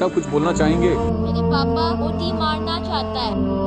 साहब कुछ बोलना चाहेंगे? मेरे पापा मोदी मारना चाहता है।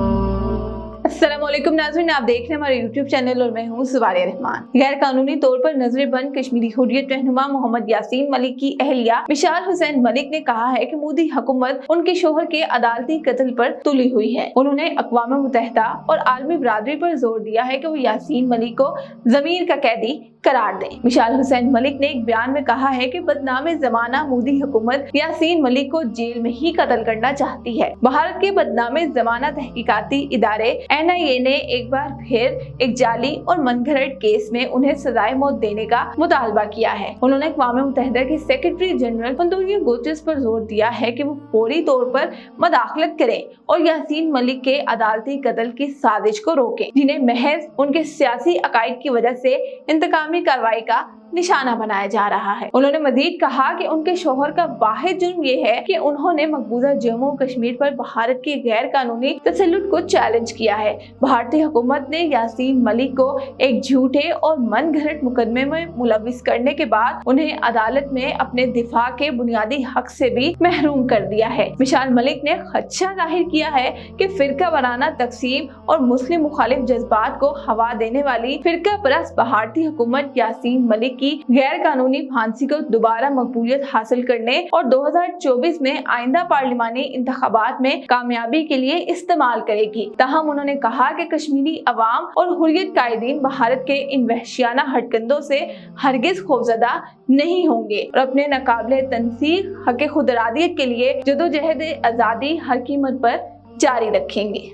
अस्सलामुअलैकुम नाज़रीन, आप देख रहे हैं हमारे YouTube चैनल और मैं हूं सुवारिया रहमान। गैर कानूनी तौर पर नजरबंद कश्मीरी हुर्रियत रहनुमा मोहम्मद यासीन मलिक की अहलिया मिशाल हुसैन मलिक ने कहा है कि मोदी हुकूमत उनके शोहर के अदालती कत्ल पर तुली हुई है। उन्होंने अक़वाम मुत्तहिदा और आलमी बरादरी पर जोर दिया है कि वो यासीन मलिक को ज़मीर का कैदी करार दें। मिशाल हुसैन मलिक ने एक बयान में कहा है कि बदनामे ज़माना मोदी हुकूमत यासीन मलिक को जेल में ही कत्ल करना चाहती है। भारत के बदनामे ज़माना तहकीकाती इदारे NIA ने एक बार फिर एक जाली और मनगढ़ंत केस में उन्हें सजाए मौत देने का मुतालबा किया है। उन्होंने अक़वाम मुत्तहिदा के सेक्रेटरी जनरल अंतोनियो गुतेरेस पर जोर दिया है कि वो फौरी तौर पर मदाखलत करें और यासीन मलिक के अदालती कत्ल की साजिश को रोकें, जिन्हें महज उनके सियासी अकायद की वजह से इंतकामी कार्रवाई का निशाना बनाया जा रहा है। उन्होंने मजीद कहा कि उनके शोहर का वाहिद जुर्म ये है कि उन्होंने मकबूजा जम्मू कश्मीर पर भारत के गैर कानूनी तसल्लुट को चैलेंज किया है। भारतीय हुकूमत ने यासीन मलिक को एक झूठे और मनगढ़ंत मुकदमे में मुलविस करने के बाद उन्हें अदालत में अपने दिफा के बुनियादी हक से भी महरूम कर दिया है। मिशाल मलिक ने खदशा जाहिर किया है कि फिरका वाराना तकसीम और मुस्लिम मुखालिफ जज्बात को हवा देने वाली फिरका परस्त भारतीय हुकूमत यासीन मलिक की गैर कानूनी फांसी को दोबारा मकबूलियत हासिल करने और 2024 में आइंदा पार्लिमानी इंतखाबात में कामयाबी के लिए इस्तेमाल करेगी। ताहम उन्होंने कहा कि कश्मीरी अवाम और हुर्रियत कायदीन भारत के इन वहशियाना हटकंडों से हरगिज खौफजदा नहीं होंगे और अपने नाकाबिले तनसीख हक खुदरादियत के लिए जदोजहद आज़ादी हर कीमत पर जारी रखेंगे।